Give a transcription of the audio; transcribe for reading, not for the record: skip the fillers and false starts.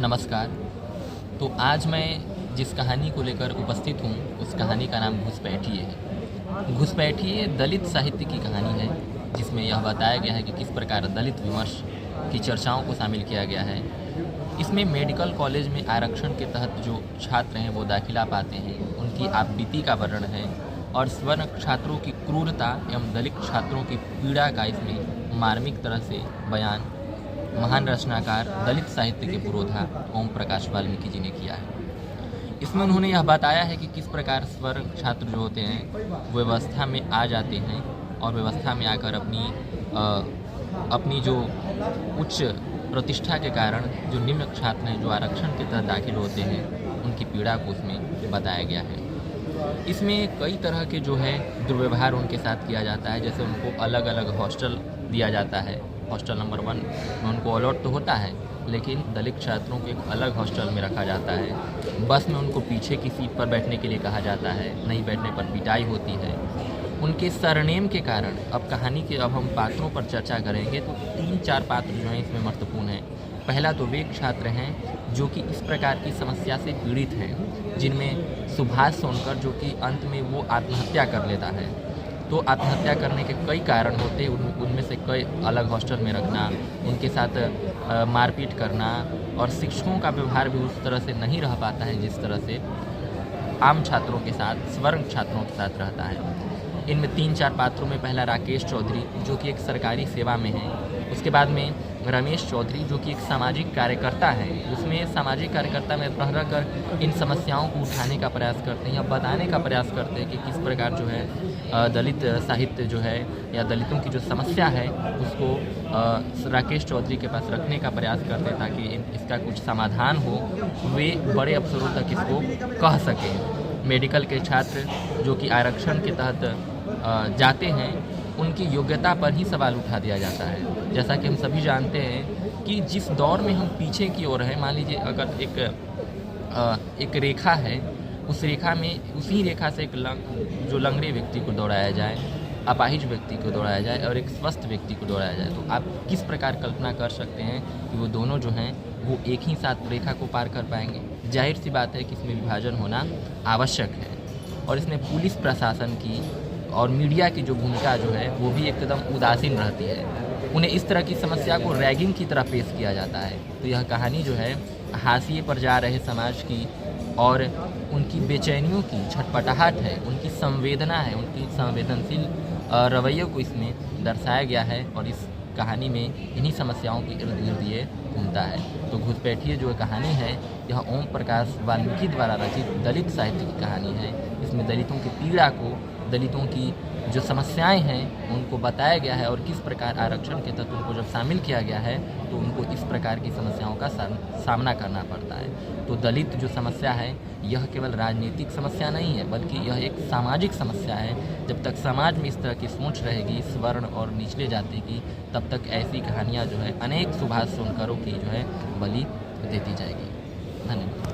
नमस्कार। तो आज मैं जिस कहानी को लेकर उपस्थित हूँ उस कहानी का नाम घुसपैठिए है। घुसपैठिए दलित साहित्य की कहानी है जिसमें यह बताया गया है कि किस प्रकार दलित विमर्श की चर्चाओं को शामिल किया गया है। इसमें मेडिकल कॉलेज में आरक्षण के तहत जो छात्र हैं वो दाखिला पाते हैं, उनकी आपबीती का वर्णन है और स्वर्ण छात्रों की क्रूरता एवं दलित छात्रों की पीड़ा का इसमें मार्मिक तरह से बयान महान रचनाकार दलित साहित्य के पुरोधा ओम प्रकाश वाल्मीकि जी ने किया है। इसमें उन्होंने यह बताया है कि किस प्रकार स्वर्ण छात्र जो होते हैं व्यवस्था में आ जाते हैं और व्यवस्था में आकर अपनी जो उच्च प्रतिष्ठा के कारण जो निम्न छात्र हैं जो आरक्षण के तहत दाखिल होते हैं उनकी पीड़ा को उसमें बताया गया है। इसमें कई तरह के जो है दुर्व्यवहार उनके साथ किया जाता है, जैसे उनको अलग अलग हॉस्टल दिया जाता है। हॉस्टल नंबर 1 में उनको अलॉट तो होता है, लेकिन दलित छात्रों को एक अलग हॉस्टल में रखा जाता है। बस में उनको पीछे की सीट पर बैठने के लिए कहा जाता है, नहीं बैठने पर पिटाई होती है। उनके सरनेम के कारण अब कहानी के हम पात्रों पर चर्चा करेंगे तो 3-4 पात्र जो हैं इसमें महत्वपूर्ण हैं। पहला तो वे छात्र हैं जो कि इस प्रकार की समस्या से पीड़ित हैं, जिनमें सुभाष सोनकर जो कि अंत में वो आत्महत्या कर लेता है। तो आत्महत्या करने के कई कारण होते हैं, उनमें से कई अलग हॉस्टल में रखना, उनके साथ मारपीट करना और शिक्षकों का व्यवहार भी उस तरह से नहीं रह पाता है जिस तरह से आम छात्रों के साथ स्वर्ण छात्रों के साथ रहता है। इनमें 3-4 पात्रों में पहला राकेश चौधरी जो कि एक सरकारी सेवा में है, उसके बाद में रमेश चौधरी जो कि एक सामाजिक कार्यकर्ता है। उसमें सामाजिक कार्यकर्ता में रह कर इन समस्याओं को उठाने का प्रयास करते हैं या बताने का प्रयास करते हैं कि किस प्रकार जो है दलित साहित्य जो है या दलितों की जो समस्या है उसको राकेश चौधरी के पास रखने का प्रयास करते हैं ताकि इसका कुछ समाधान हो, वे बड़े अफसरों तक इसको कह सकें। मेडिकल के छात्र जो कि आरक्षण के तहत जाते हैं उनकी योग्यता पर ही सवाल उठा दिया जाता है। जैसा कि हम सभी जानते हैं कि जिस दौर में हम पीछे की ओर है, मान लीजिए अगर एक रेखा है, उस रेखा में उसी रेखा से जो लंगड़े व्यक्ति को दौड़ाया जाए, अपाहिज व्यक्ति को दौड़ाया जाए और एक स्वस्थ व्यक्ति को दौड़ाया जाए, तो आप किस प्रकार कल्पना कर सकते हैं कि वो दोनों जो हैं वो एक ही साथ रेखा को पार कर पाएंगे। जाहिर सी बात है कि इसमें विभाजन होना आवश्यक है। और इसमें पुलिस प्रशासन की और मीडिया की जो भूमिका जो है वो भी एकदम उदासीन रहती है। उन्हें इस तरह की समस्या को रैगिंग की तरह पेश किया जाता है। तो यह कहानी जो है हाशिए पर जा रहे समाज की और उनकी बेचैनियों की छटपटाहट है, उनकी संवेदना है, उनकी संवेदनशील रवैये को इसमें दर्शाया गया है और इस कहानी में इन्हीं समस्याओं की इर्द गिर्द ये घूमता है। तो घुसपैठिए जो कहानी है यह ओम प्रकाश वाल्मीकि द्वारा रचित दलित साहित्य की कहानी है। इसमें दलितों की पीड़ा को, दलितों की जो समस्याएं हैं उनको बताया गया है और किस प्रकार आरक्षण के तहत उनको जब शामिल किया गया है तो उनको इस प्रकार की समस्याओं का सामना करना पड़ता है। तो दलित जो समस्या है यह केवल राजनीतिक समस्या नहीं है, बल्कि यह एक सामाजिक समस्या है। जब तक समाज में इस तरह की सोच रहेगी स्वर्ण और निचले जाति की, तब तक ऐसी कहानियाँ जो है अनेक सुभाष सोनकरों की जो है बलि देती जाएगी। धन्यवाद।